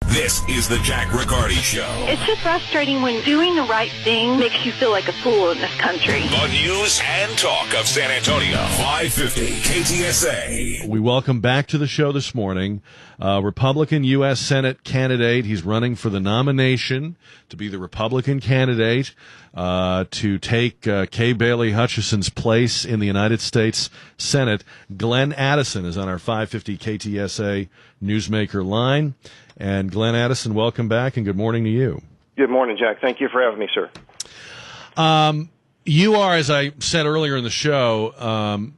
This is the Jack Riccardi Show. It's just frustrating when doing the right thing makes you feel like a fool in this country. The news and talk of San Antonio. 550 KTSA. We welcome back to the show this morning Republican U.S. Senate candidate. He's running for the nomination to be the Republican candidate to take Kay Bailey Hutchison's place in the United States Senate. Glenn Addison is on our 550 KTSA Newsmaker line. And Glenn Addison, welcome back, and good morning to you. Good morning, Jack. Thank you for having me, sir. You are, as I said earlier in the show,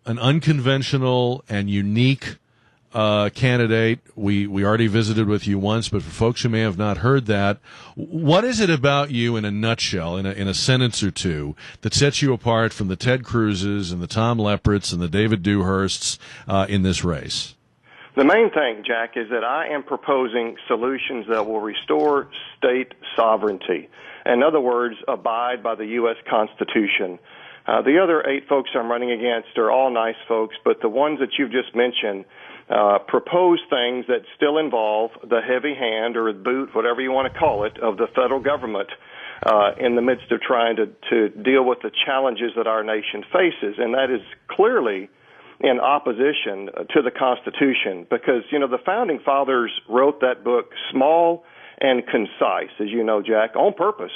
an unconventional and unique candidate. We already visited with you once, but for folks who may have not heard that, what is it about you in a nutshell, in a sentence or two, that sets you apart from the Ted Cruzes and the Tom Lepperts and the David Dewhursts in this race? The main thing, Jack, is that I am proposing solutions that will restore state sovereignty. In other words, abide by the U.S. Constitution. The other 8 folks I'm running against are all nice folks, but the ones that you've just mentioned propose things that still involve the heavy hand or the boot, whatever you want to call it, of the federal government in the midst of trying to deal with the challenges that our nation faces. And that is clearly in opposition to the Constitution, because, you know, the Founding Fathers wrote that book small and concise, as you know, Jack, on purpose.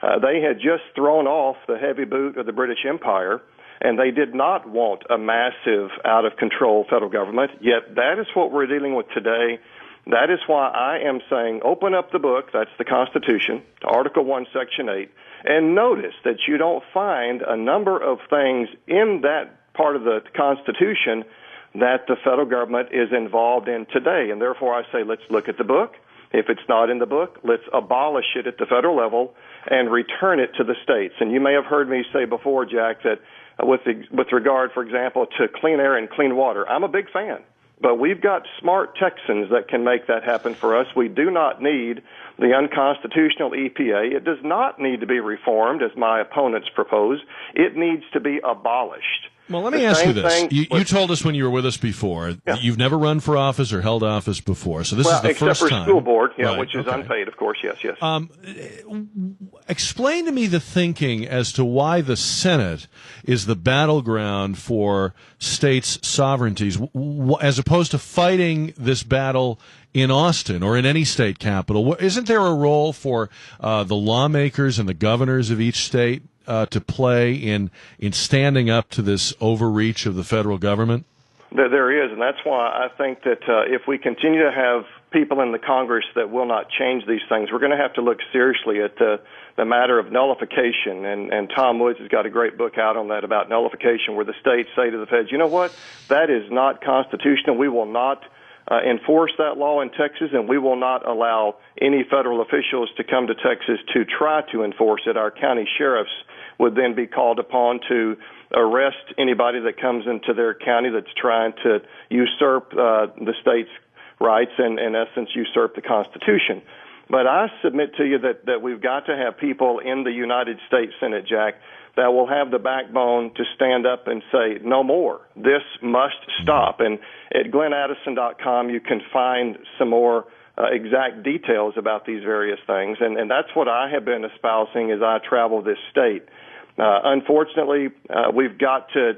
They had just thrown off the heavy boot of the British Empire, and they did not want a massive, out-of-control federal government, yet that is what we're dealing with today. That is why I am saying open up the book, that's the Constitution, to Article 1, Section 8, and notice that you don't find a number of things in that part of the Constitution that the federal government is involved in today. And therefore I say let's look at the book. If it's not in the book, let's abolish it at the federal level and return it to the states. And you may have heard me say before, Jack, that with regard, for example, to clean air and clean water, I'm a big fan. But we've got smart Texans that can make that happen for us. We do not need the unconstitutional EPA. It does not need to be reformed, as my opponents propose. It needs to be abolished. Well, let me ask you this. You told us when you were with us before, you've never run for office or held office before, so this is the first time. Except for school board, right, which is unpaid, of course, yes. Explain to me the thinking as to why the Senate is the battleground for states' sovereignties, as opposed to fighting this battle in Austin or in any state capital. Isn't there a role for the lawmakers and the governors of each state to play in standing up to this overreach of the federal government? There is, and that's why I think that if we continue to have people in the Congress that will not change these things, we're going to have to look seriously at the matter of nullification. And Tom Woods has got a great book out on that about nullification, where the states say to the feds, you know what, that is not constitutional. We will not enforce that law in Texas, and we will not allow any federal officials to come to Texas to try to enforce it. Our county sheriffs would then be called upon to arrest anybody that comes into their county that's trying to usurp the state's rights and, in essence, usurp the Constitution. But I submit to you that we've got to have people in the United States Senate, Jack, that will have the backbone to stand up and say, no more. This must stop. And at glennaddison.com, you can find some more exact details about these various things. And that's what I have been espousing as I travel this state. Unfortunately, we've got to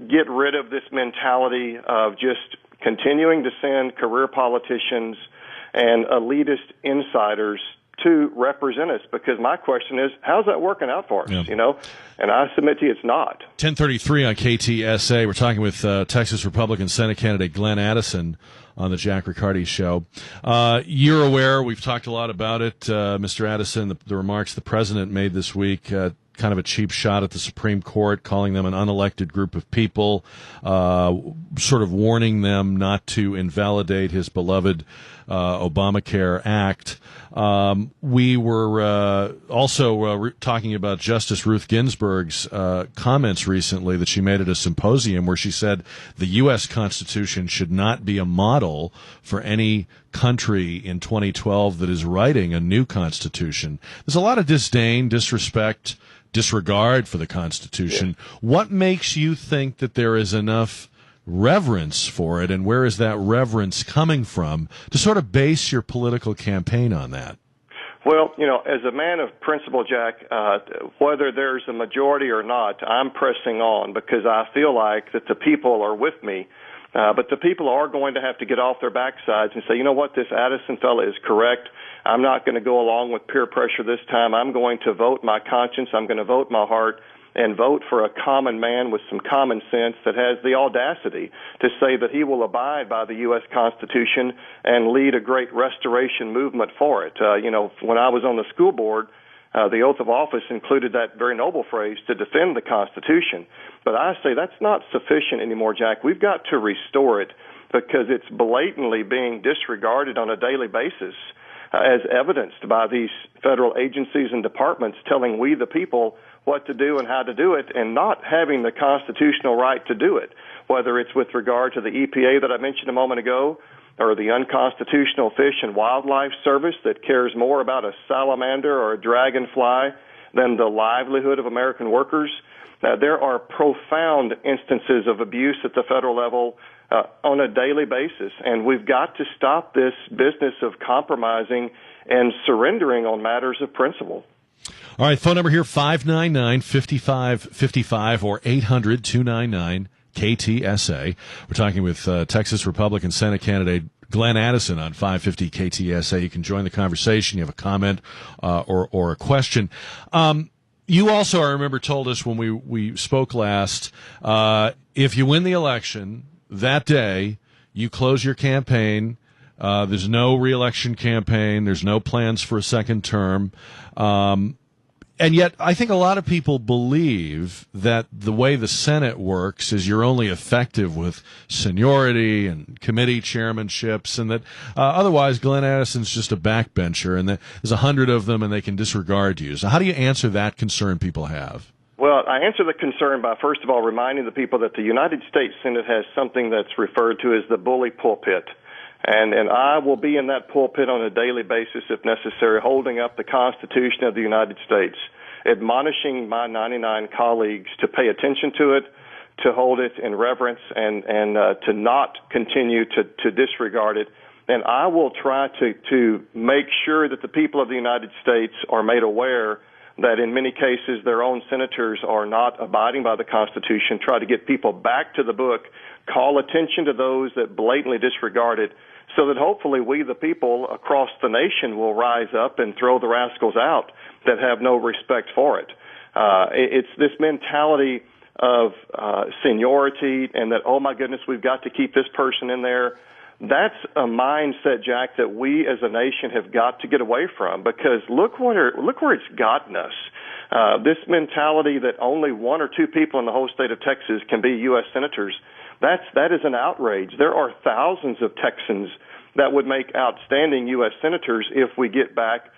get rid of this mentality of just continuing to send career politicians and elitist insiders to represent us, because my question is, how's that working out for us, you know? And I submit to you it's not. 1033 on KTSA. We're talking with Texas Republican Senate candidate Glenn Addison on the Jack Riccardi Show. You're aware, we've talked a lot about it, Mr. Addison, the remarks the president made this week, kind of a cheap shot at the Supreme Court, calling them an unelected group of people, sort of warning them not to invalidate his beloved Obamacare Act. We were also talking about Justice Ruth Ginsburg's comments recently that she made at a symposium where she said the U.S. Constitution should not be a model for any country in 2012 that is writing a new Constitution. There's a lot of disdain, disrespect, disregard for the Constitution. Yeah. What makes you think that there is enough reverence for it, and where is that reverence coming from to sort of base your political campaign on that? Well, as a man of principle, Jack, whether there's a majority or not, I'm pressing on because I feel like that the people are with me. But the people are going to have to get off their backsides and say, you know what, this Addison fellow is correct. I'm not going to go along with peer pressure this time. I'm going to vote my conscience. I'm going to vote my heart and vote for a common man with some common sense that has the audacity to say that he will abide by the U.S. Constitution and lead a great restoration movement for it. When I was on the school board, the oath of office included that very noble phrase, to defend the Constitution. But I say that's not sufficient anymore, Jack. We've got to restore it because it's blatantly being disregarded on a daily basis, as evidenced by these federal agencies and departments telling we the people what to do and how to do it and not having the constitutional right to do it, whether it's with regard to the EPA that I mentioned a moment ago or the unconstitutional Fish and Wildlife Service that cares more about a salamander or a dragonfly than the livelihood of American workers. There are profound instances of abuse at the federal level on a daily basis, and we've got to stop this business of compromising and surrendering on matters of principle. All right, phone number here, 599-5555 or 800-299-KTSA. We're talking with Texas Republican Senate candidate Glenn Addison on 550 KTSA. You can join the conversation. You have a comment or a question. You also, I remember, told us when we spoke last, if you win the election that day, you close your campaign. There's no re-election campaign. There's no plans for a second term. And yet, I think a lot of people believe that the way the Senate works is you're only effective with seniority and committee chairmanships, and that otherwise Glenn Addison's just a backbencher, and that there's 100 of them, and they can disregard you. So how do you answer that concern people have? Well, I answer the concern by, first of all, reminding the people that the United States Senate has something that's referred to as the bully pulpit. And I will be in that pulpit on a daily basis, if necessary, holding up the Constitution of the United States, admonishing my 99 colleagues to pay attention to it, to hold it in reverence, and to not continue to disregard it. And I will try to make sure that the people of the United States are made aware that in many cases their own senators are not abiding by the Constitution, try to get people back to the book, call attention to those that blatantly disregard it, so that hopefully we, the people across the nation, will rise up and throw the rascals out that have no respect for it. It's this mentality of seniority and that, oh my goodness, we've got to keep this person in there. That's a mindset, Jack, that we as a nation have got to get away from, because look where it's gotten us. This mentality that only one or two people in the whole state of Texas can be U.S. senators, that is an outrage. There are thousands of Texans that would make outstanding U.S. senators if we get back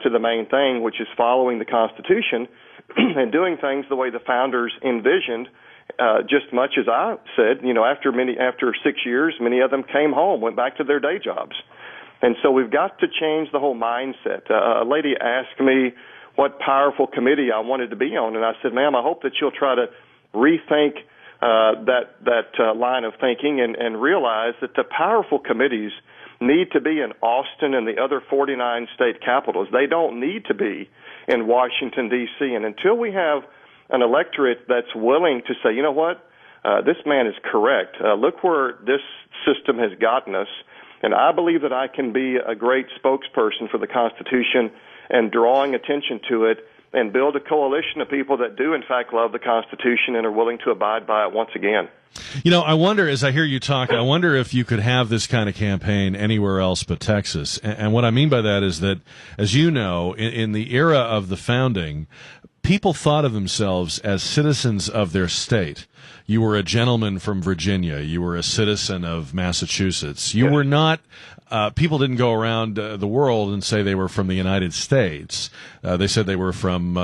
to the main thing, which is following the Constitution and doing things the way the founders envisioned. Just much as I said, after 6 years, many of them came home, went back to their day jobs. And so we've got to change the whole mindset. A lady asked me what powerful committee I wanted to be on, and I said, ma'am, I hope that you'll try to rethink that line of thinking and realize that the powerful committees need to be in Austin and the other 49 state capitals. They don't need to be in Washington, D.C. And until we have an electorate that's willing to say, you know what, this man is correct. Look where this system has gotten us. And I believe that I can be a great spokesperson for the Constitution and drawing attention to it and build a coalition of people that do, in fact, love the Constitution and are willing to abide by it once again. I wonder, as I hear you talk, I wonder if you could have this kind of campaign anywhere else but Texas. And what I mean by that is that, as you know, in the era of the founding, people thought of themselves as citizens of their state. You were a gentleman from Virginia. You were a citizen of Massachusetts. You were not, people didn't go around the world and say they were from the United States. They said they were from,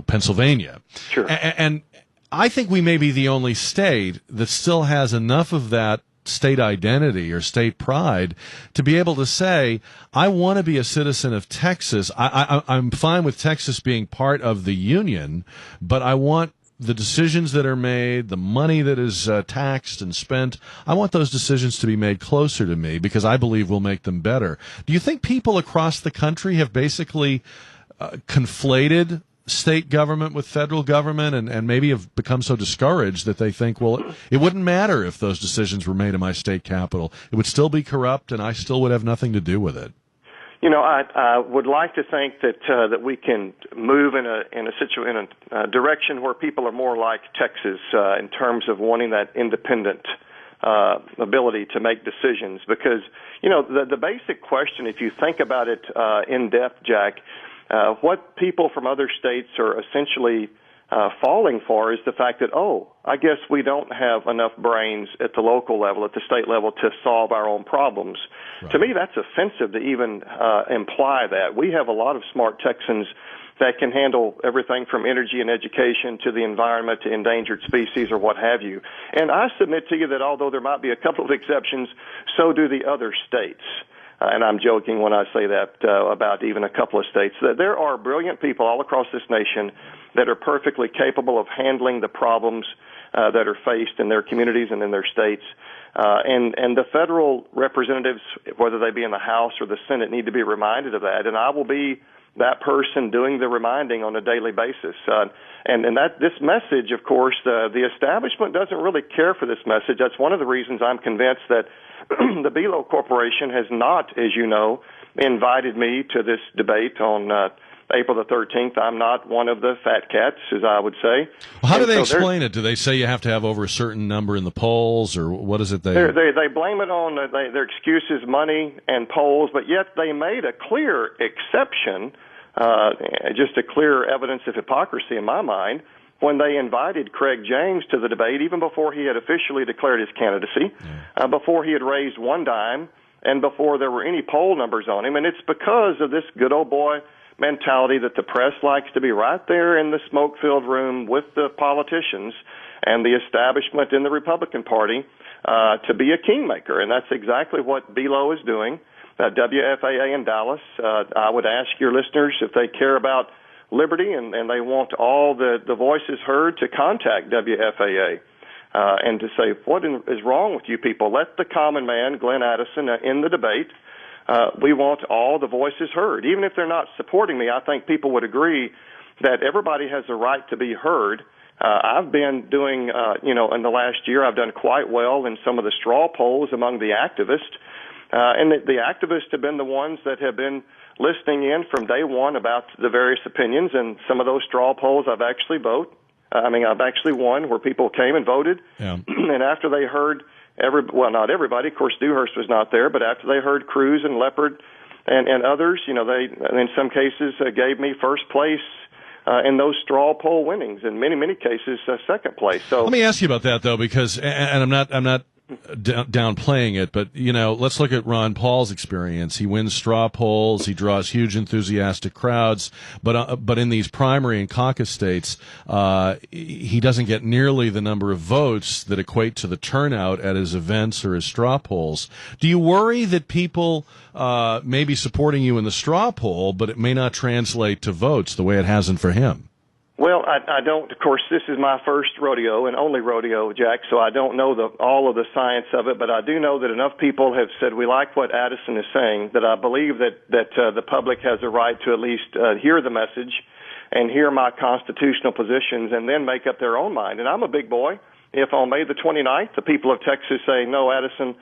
Pennsylvania. Sure. And I think we may be the only state that still has enough of that state identity or state pride to be able to say, I want to be a citizen of Texas. I'm fine with Texas being part of the Union, but I want the decisions that are made, the money that is taxed and spent, I want those decisions to be made closer to me because I believe we'll make them better. Do you think people across the country have basically conflated state government with federal government and maybe have become so discouraged that they think, well, it wouldn't matter if those decisions were made in my state capital. It would still be corrupt and I still would have nothing to do with it? You know, I would like to think that we can move in a direction where people are more like Texas in terms of wanting that independent ability to make decisions. Because, you know, the basic question, if you think about it in depth, Jack, what people from other states are essentially falling for is the fact that, I guess we don't have enough brains at the local level, at the state level, to solve our own problems. Right. To me, that's offensive to even imply that. We have a lot of smart Texans that can handle everything from energy and education to the environment to endangered species or what have you. And I submit to you that although there might be a couple of exceptions, so do the other states. And I'm joking when I say that about even a couple of states. There are brilliant people all across this nation that are perfectly capable of handling the problems that are faced in their communities and in their states. And the federal representatives, whether they be in the House or the Senate, need to be reminded of that. And I will be that person doing the reminding on a daily basis. And that this message, of course, the establishment doesn't really care for this message. That's one of the reasons I'm convinced that the Belo Corporation has not, as you know, invited me to this debate on April the 13th. I'm not one of the fat cats, as I would say. Well, how do they explain it? Do they say you have to have over a certain number in the polls, or what is it they blame it on their excuse is money and polls, but yet they made a clear exception, just a clear evidence of hypocrisy in my mind, when they invited Craig James to the debate, even before he had officially declared his candidacy, before he had raised one dime, and before there were any poll numbers on him. And it's because of this good old boy mentality that the press likes to be right there in the smoke-filled room with the politicians and the establishment in the Republican Party to be a kingmaker. And that's exactly what Belo is doing. WFAA in Dallas, I would ask your listeners if they care about liberty and they want all the voices heard to contact WFAA and to say, what is wrong with you people? Let the common man, Glenn Addison, in the debate. We want all the voices heard. Even if they're not supporting me, I think people would agree that everybody has a right to be heard. I've been doing, in the last year, I've done quite well in some of the straw polls among the activists. And the activists have been the ones that have been listening in from day one about the various opinions, and some of those straw polls I've actually I've actually won where people came and voted. Yeah. And after they heard not everybody, of course, Dewhurst was not there, but after they heard Cruz and Leopard and others, they, in some cases, gave me first place in those straw poll winnings, in many cases, second place. So let me ask you about that, though, because, and I'm not downplaying it, but let's look at Ron Paul's experience. He wins straw polls, he draws huge enthusiastic crowds, but in these primary and caucus states, he doesn't get nearly the number of votes that equate to the turnout at his events or his straw polls. Do you worry that people may be supporting you in the straw poll, but it may not translate to votes the way it hasn't for him? Well, I don't. Of course, this is my first rodeo and only rodeo, Jack, so I don't know all of the science of it, but I do know that enough people have said we like what Addison is saying, that I believe that the public has a right to at least hear the message and hear my constitutional positions and then make up their own mind. And I'm a big boy. If on May the 29th the people of Texas say, no, Addison,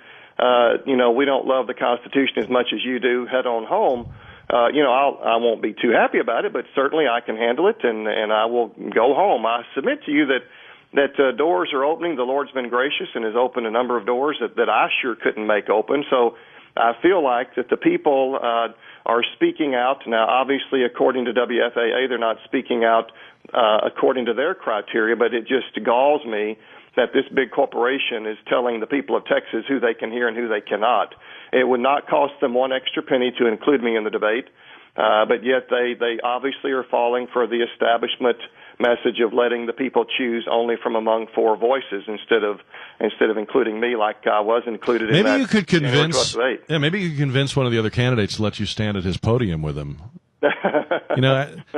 we don't love the Constitution as much as you do, head on home, I won't be too happy about it, but certainly I can handle it, and I will go home. I submit to you that doors are opening. The Lord's been gracious and has opened a number of doors that I sure couldn't make open. So I feel like that the people are speaking out. Now, obviously, according to WFAA, they're not speaking out according to their criteria, but it just galls me that this big corporation is telling the people of Texas who they can hear and who they cannot. It would not cost them one extra penny to include me in the debate, but yet they obviously are falling for the establishment message of letting the people choose only from among four voices instead of including me like I was included in that. Maybe you could convince one of the other candidates to let you stand at his podium with him.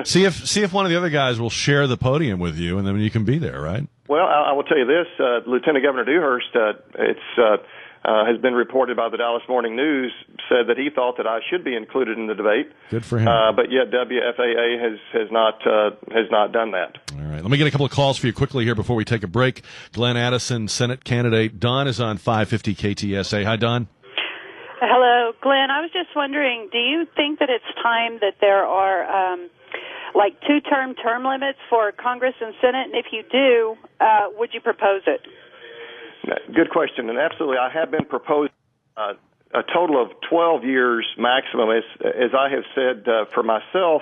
See if one of the other guys will share the podium with you, and then you can be there, right? Well, I will tell you this: Lieutenant Governor Dewhurst, has been reported by the Dallas Morning News, said that he thought that I should be included in the debate. Good for him. But yet WFAA has not done that. All right, let me get a couple of calls for you quickly here before we take a break. Glenn Addison, Senate candidate. Don is on 550 KTSA. Hi, Don. Hello, Glenn. I was just wondering, do you think that it's time that there are like two-term term limits for Congress and Senate? And if you do, would you propose it? Good question, and absolutely, I have been proposing a total of 12 years maximum. As I have said for myself,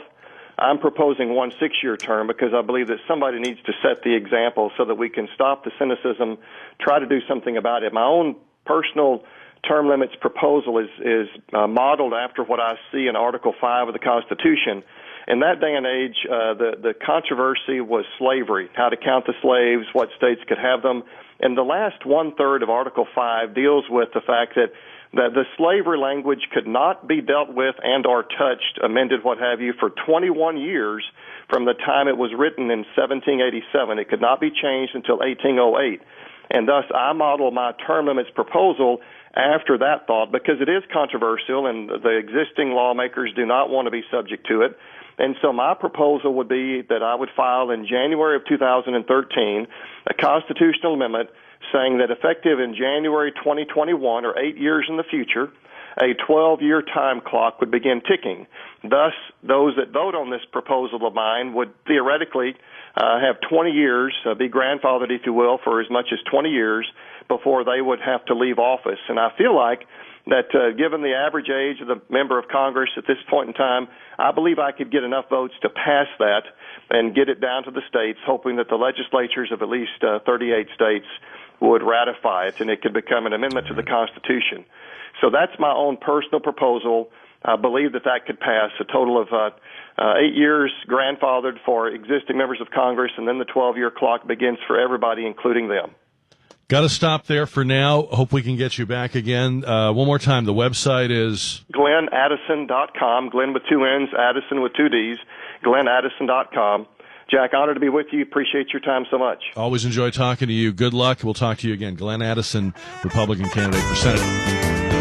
I'm proposing 1 6-year term because I believe that somebody needs to set the example so that we can stop the cynicism, try to do something about it. My own personal term limits proposal is modeled after what I see in Article 5 of the Constitution. In that day and age, the controversy was slavery, how to count the slaves, what states could have them. And the last one-third of Article 5 deals with the fact that the slavery language could not be dealt with and or touched, amended, what have you, for 21 years from the time it was written in 1787. It could not be changed until 1808. And thus, I model my term limits proposal after that thought because it is controversial and the existing lawmakers do not want to be subject to it. And so my proposal would be that I would file in January of 2013 a constitutional amendment saying that effective in January 2021, or 8 years in the future, a 12-year time clock would begin ticking. Thus, those that vote on this proposal of mine would theoretically have 20 years, be grandfathered, if you will, for as much as 20 years before they would have to leave office. And I feel like that given the average age of the member of Congress at this point in time, I believe I could get enough votes to pass that and get it down to the states, hoping that the legislatures of at least 38 states would ratify it and it could become an amendment to the Constitution. So that's my own personal proposal. I believe that could pass a total of 8 years grandfathered for existing members of Congress, and then the 12-year clock begins for everybody, including them. Got to stop there for now. Hope we can get you back again. One more time, the website is GlennAddison.com, Glenn with 2 N's, Addison with 2 D's, GlennAddison.com. Jack, honored to be with you. Appreciate your time so much. Always enjoy talking to you. Good luck. We'll talk to you again. Glenn Addison, Republican candidate for Senate.